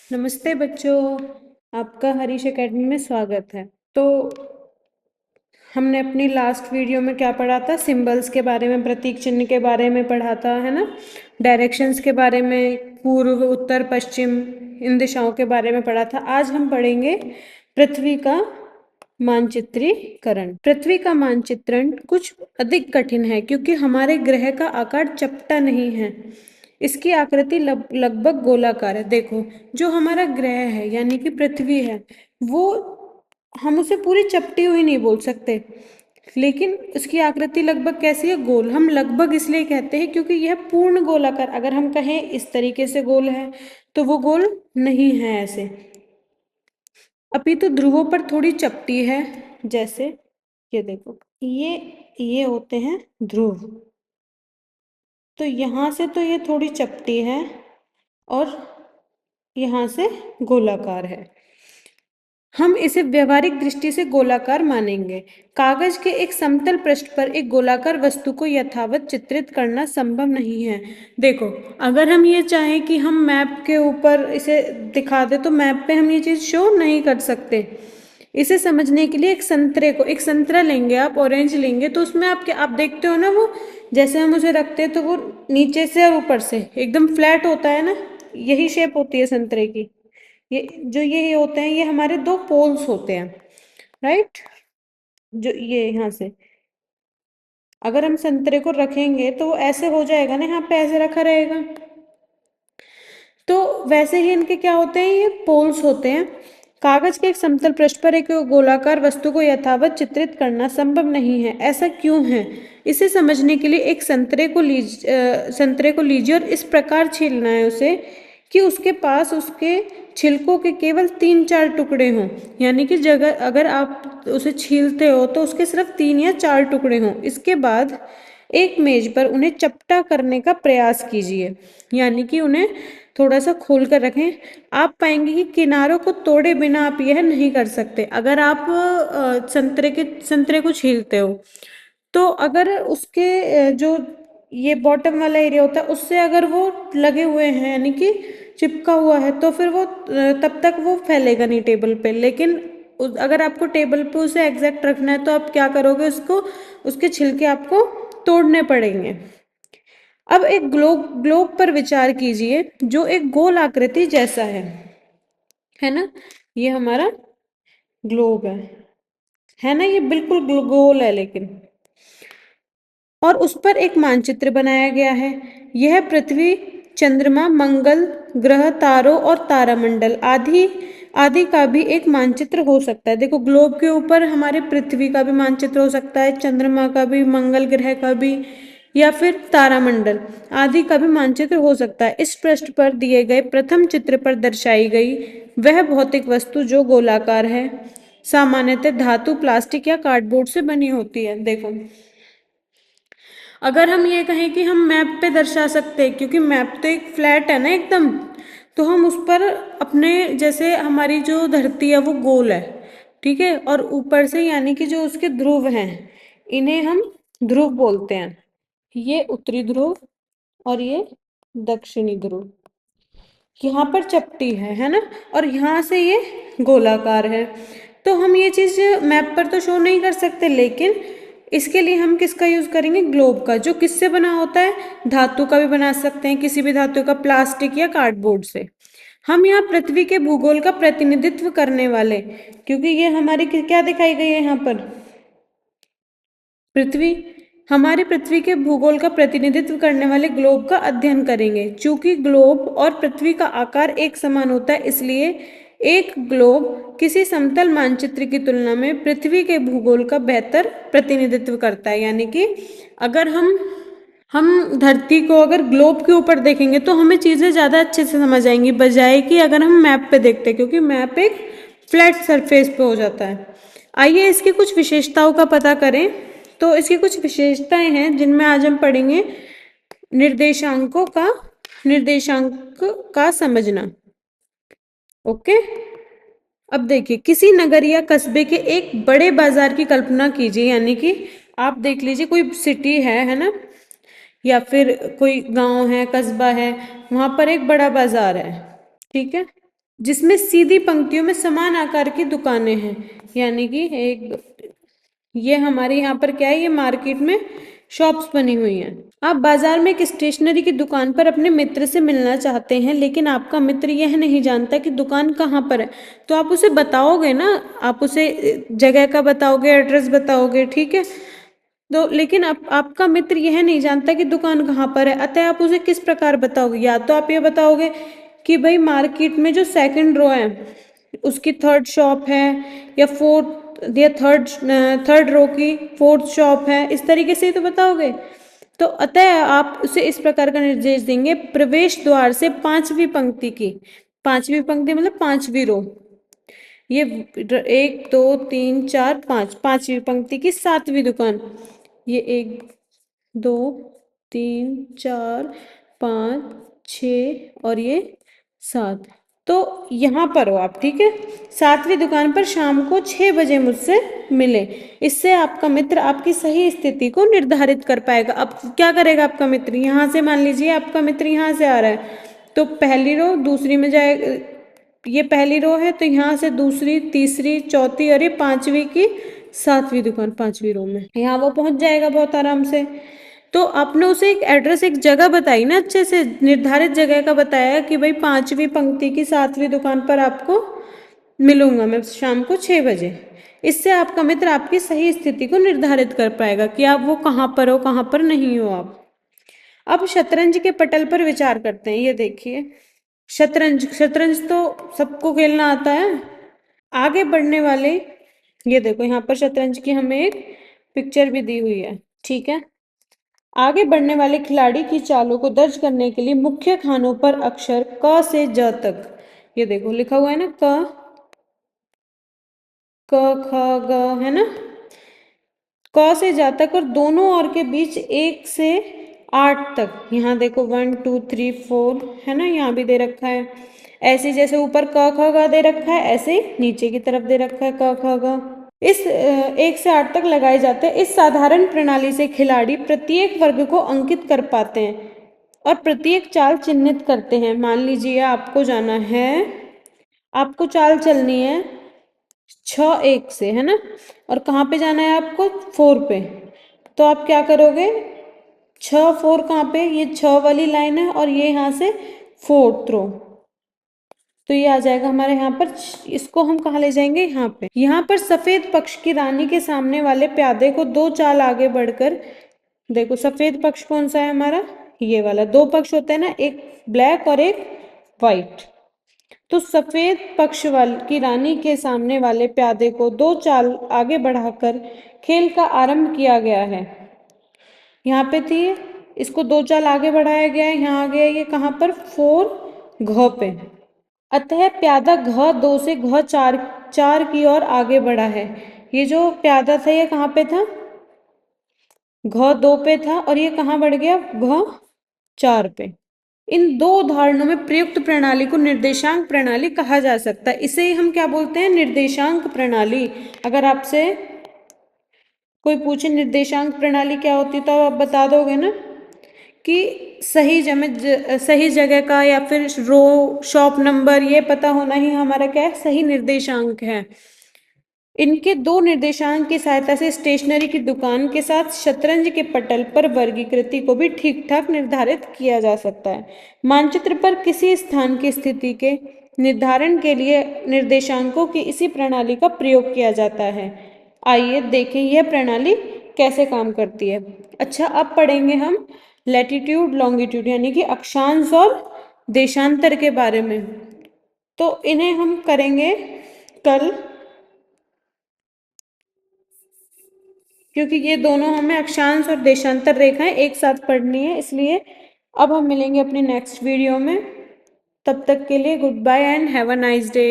नमस्ते बच्चों, आपका हरीश एकेडमी में स्वागत है। तो हमने अपनी लास्ट वीडियो में क्या पढ़ा था? सिंबल्स के बारे में, प्रतीक चिन्ह के बारे में पढ़ा था, है ना। डायरेक्शंस के बारे में, पूर्व उत्तर पश्चिम इन दिशाओं के बारे में पढ़ा था। आज हम पढ़ेंगे पृथ्वी का मानचित्रीकरण। पृथ्वी का मानचित्रण कुछ अधिक कठिन है क्योंकि हमारे ग्रह का आकार चपटा नहीं है। इसकी आकृति लगभग गोलाकार है। देखो, जो हमारा ग्रह है यानी कि पृथ्वी है, वो हम उसे पूरी चपटी हुई नहीं बोल सकते, लेकिन उसकी आकृति लगभग कैसी है? गोल। हम लगभग इसलिए कहते हैं क्योंकि यह पूर्ण गोलाकार, अगर हम कहें इस तरीके से गोल है तो वो गोल नहीं है ऐसे, अपितु ध्रुवों पर थोड़ी चपटी है। जैसे ये देखो, ये होते हैं ध्रुव। तो यहाँ से तो ये थोड़ी चपटी है और यहाँ से गोलाकार है। हम इसे व्यवहारिक दृष्टि से गोलाकार मानेंगे। कागज के एक समतल पृष्ठ पर एक गोलाकार वस्तु को यथावत चित्रित करना संभव नहीं है। देखो, अगर हम ये चाहें कि हम मैप के ऊपर इसे दिखा दे तो मैप पे हम ये चीज़ शो नहीं कर सकते। इसे समझने के लिए एक संतरा लेंगे, आप ऑरेंज लेंगे तो उसमें आप देखते हो ना, वो जैसे हम उसे रखते हैं तो वो नीचे से और ऊपर से एकदम फ्लैट होता है ना, यही शेप होती है संतरे की। ये होते हैं, ये हमारे दो पोल्स होते हैं, राइट। जो ये यहाँ से अगर हम संतरे को रखेंगे तो वो ऐसे हो जाएगा ना, यहाँ पे ऐसे रखा रहेगा। तो वैसे ही इनके क्या होते हैं? ये पोल्स होते हैं। कागज के एक समतल पृष्ठ पर एक गोलाकार वस्तु को यथावत चित्रित करना संभव नहीं है। ऐसा क्यों है? इसे समझने के लिए एक संतरे को लीजिए और इस प्रकार छीलना है उसे कि उसके पास उसके छिलकों के केवल 3-4 टुकड़े हों। यानी कि जगह अगर आप उसे छीलते हो तो उसके सिर्फ 3 या 4 टुकड़े हों। इसके बाद एक मेज पर उन्हें चपटा करने का प्रयास कीजिए, यानी कि उन्हें थोड़ा सा खोल कर रखें। आप पाएंगे कि किनारों को तोड़े बिना आप यह नहीं कर सकते। अगर आप संतरे को छीलते हो तो अगर उसके जो ये बॉटम वाला एरिया होता है उससे अगर वो लगे हुए हैं यानी कि चिपका हुआ है तो फिर वो तब तक वो फैलेगा नहीं टेबल पे। लेकिन अगर आपको टेबल पे उसे एग्जैक्ट रखना है तो आप क्या करोगे? उसको उसके छिलके आपको तोड़ने पड़ेंगे। अब एक ग्लोब पर विचार कीजिए जो एक गोल आकृति जैसा है ना। ये हमारा ग्लोब है ना, ये बिल्कुल गोल है लेकिन, और उस पर एक मानचित्र बनाया गया है। यह पृथ्वी, चंद्रमा, मंगल ग्रह, तारों और तारामंडल आदि आदि का भी एक मानचित्र हो सकता है। देखो, ग्लोब के ऊपर हमारे पृथ्वी का भी मानचित्र हो सकता है, चंद्रमा का भी, मंगल ग्रह का भी, या फिर तारामंडल आदि का भी मानचित्र हो सकता है। इस पृष्ठ पर दिए गए प्रथम चित्र पर दर्शाई गई वह भौतिक वस्तु जो गोलाकार है, सामान्यतः धातु, प्लास्टिक या कार्डबोर्ड से बनी होती है। देखो, अगर हम ये कहें कि हम मैप पे दर्शा सकते हैं, क्योंकि मैप तो एक फ्लैट है ना एकदम, तो हम उस पर अपने, जैसे हमारी जो धरती है वो गोल है, ठीक है, और ऊपर से यानी कि जो उसके ध्रुव हैं इन्हें हम ध्रुव बोलते हैं। ये उत्तरी ध्रुव और ये दक्षिणी ध्रुव। यहाँ पर चपटी है ना, और यहाँ से ये गोलाकार है। तो हम ये चीज़ मैप पर तो शो नहीं कर सकते, लेकिन इसके लिए हम किसका यूज़ करेंगे? ग्लोब का, जो किससे बना होता है? धातु का भी बना सकते हैं, किसी भी धातु का, प्लास्टिक या कार्डबोर्ड से। हम यहाँ पृथ्वी के भूगोल का प्रतिनिधित्व करने वाले, क्योंकि ये हमारी क्या दिखाई गई है यहाँ पर? पृथ्वी। हमारे पृथ्वी के भूगोल का प्रतिनिधित्व करने वाले ग्लोब का अध्ययन करेंगे। चूंकि ग्लोब और पृथ्वी का आकार एक समान होता है, इसलिए एक ग्लोब किसी समतल मानचित्र की तुलना में पृथ्वी के भूगोल का बेहतर प्रतिनिधित्व करता है। यानी कि अगर हम धरती को अगर ग्लोब के ऊपर देखेंगे तो हमें चीज़ें ज़्यादा अच्छे से समझ आएंगी, बजाय कि अगर हम मैप पे देखते हैं, क्योंकि मैप एक फ्लैट सरफेस पे हो जाता है। आइए इसकी कुछ विशेषताओं का पता करें। तो इसकी कुछ विशेषताएं हैं जिनमें आज हम पढ़ेंगे निर्देशांकों का निर्देशांक का समझना। ओके, अब देखिए, किसी नगर या कस्बे के एक बड़े बाजार की कल्पना कीजिए। यानी कि आप देख लीजिए, कोई सिटी है ना, या फिर कोई गांव है, कस्बा है, वहां पर एक बड़ा बाजार है, ठीक है। जिसमें सीधी पंक्तियों में समान आकार की दुकानें हैं, यानी कि एक ये हमारे यहाँ पर क्या है, ये मार्केट में शॉप्स बनी हुई हैं। आप बाजार में एक स्टेशनरी की दुकान पर अपने मित्र से मिलना चाहते हैं, लेकिन आपका मित्र यह नहीं जानता कि दुकान कहाँ पर है, तो आप उसे बताओगे ना, आप उसे जगह का बताओगे, एड्रेस बताओगे, ठीक है। तो लेकिन आपका मित्र यह नहीं जानता कि दुकान कहाँ पर है, अतः आप उसे किस प्रकार बताओगे? या तो आप ये बताओगे कि भाई मार्केट में जो सेकंड रो है उसकी थर्ड शॉप है, या फोर्थ या थर्ड रो की फोर्थ शॉप है, इस तरीके से ही तो बताओगे। तो अतः आप उसे इस प्रकार का निर्देश देंगे, प्रवेश द्वार से पांचवी पंक्ति की, पांचवी पंक्ति मतलब पांचवी रो, ये एक दो तीन चार पाँच, पांचवी पंक्ति की सातवीं दुकान, ये एक दो तीन चार पाँच छ और ये सात, तो यहाँ पर हो आप, ठीक है। सातवीं दुकान पर शाम को 6 बजे मुझसे मिले। इससे आपका मित्र आपकी सही स्थिति को निर्धारित कर पाएगा। अब क्या करेगा आपका मित्र? यहाँ से मान लीजिए आपका मित्र यहाँ से आ रहा है, तो पहली रो दूसरी में जाए, ये पहली रो है तो यहाँ से दूसरी तीसरी चौथी और ये पांचवी की सातवीं दुकान पांचवी रो में, यहाँ वो पहुंच जाएगा बहुत आराम से। तो आपने उसे एक एड्रेस, एक जगह बताई ना, अच्छे से निर्धारित जगह का बताया कि भाई पांचवी पंक्ति की सातवीं दुकान पर आपको मिलूंगा मैं शाम को 6 बजे। इससे आपका मित्र आपकी सही स्थिति को निर्धारित कर पाएगा कि आप वो कहाँ पर हो, कहाँ पर नहीं हो आप। अब शतरंज के पटल पर विचार करते हैं। ये देखिए शतरंज, शतरंज तो सबको खेलना आता है। आगे बढ़ने वाले, ये देखो यहाँ पर शतरंज की हमें एक पिक्चर भी दी हुई है, ठीक है। आगे बढ़ने वाले खिलाड़ी की चालों को दर्ज करने के लिए मुख्य खानों पर अक्षर क से ज तक, ये देखो लिखा हुआ है ना, क ख ग, है ना, क से ज तक, और दोनों ओर के बीच 1 से 8 तक। यहाँ देखो 1 2 3 4 है ना, यहाँ भी दे रखा है। ऐसे जैसे ऊपर क ख ग दे रखा है, ऐसे ही नीचे की तरफ दे रखा है क ख ग। इस 1 से 8 तक लगाए जाते हैं। इस साधारण प्रणाली से खिलाड़ी प्रत्येक वर्ग को अंकित कर पाते हैं और प्रत्येक चाल चिन्हित करते हैं। मान लीजिए आपको जाना है, आपको चाल चलनी है 6 1 से, है ना, और कहाँ पे जाना है आपको? 4 पे। तो आप क्या करोगे? 6 4 कहाँ पे? ये 6 वाली लाइन है और ये यहाँ से 4th रो, तो ये आ जाएगा हमारे यहाँ पर। इसको हम कहाँ ले जाएंगे? यहाँ पे। यहाँ पर सफेद पक्ष की रानी के सामने वाले प्यादे को 2 चाल आगे बढ़कर, देखो सफेद पक्ष कौन सा है हमारा? ये वाला। 2 पक्ष होते हैं ना, एक ब्लैक और एक व्हाइट। तो सफेद पक्ष वाली की रानी के सामने वाले प्यादे को 2 चाल आगे बढ़ाकर खेल का आरंभ किया गया है। यहाँ पे थी, इसको 2 चाल आगे बढ़ाया गया है, यहाँ आ गया ये कहाँ पर? 4 घ पे। अतः प्यादा घ 2 से घ 4 4 की ओर आगे बढ़ा है। ये जो प्यादा था ये कहाँ पे था? घ 2 पे था, और ये कहाँ बढ़ गया? घ 4 पे। इन दो उदाहरणों में प्रयुक्त प्रणाली को निर्देशांक प्रणाली कहा जा सकता है। इसे ही हम क्या बोलते हैं? निर्देशांक प्रणाली। अगर आपसे कोई पूछे निर्देशांक प्रणाली क्या होती है, तो आप बता दोगे ना कि सही जगह का या फिर रो शॉप नंबर ये पता होना ही हमारा क्या है? सही निर्देशांक है। इनके 2 निर्देशांक की सहायता से स्टेशनरी की दुकान के साथ शतरंज के पटल पर वर्गीकृति को भी ठीक ठाक निर्धारित किया जा सकता है। मानचित्र पर किसी स्थान की स्थिति के निर्धारण के लिए निर्देशांकों की इसी प्रणाली का प्रयोग किया जाता है। आइए देखें यह प्रणाली कैसे काम करती है। अच्छा, अब पढ़ेंगे हम लैटिट्यूड लॉन्गिट्यूड यानी कि अक्षांश और देशांतर के बारे में। तो इन्हें हम करेंगे कल, क्योंकि ये दोनों हमें अक्षांश और देशांतर रेखाएं एक साथ पढ़नी है, इसलिए अब हम मिलेंगे अपनी नेक्स्ट वीडियो में। तब तक के लिए goodbye and have a nice day.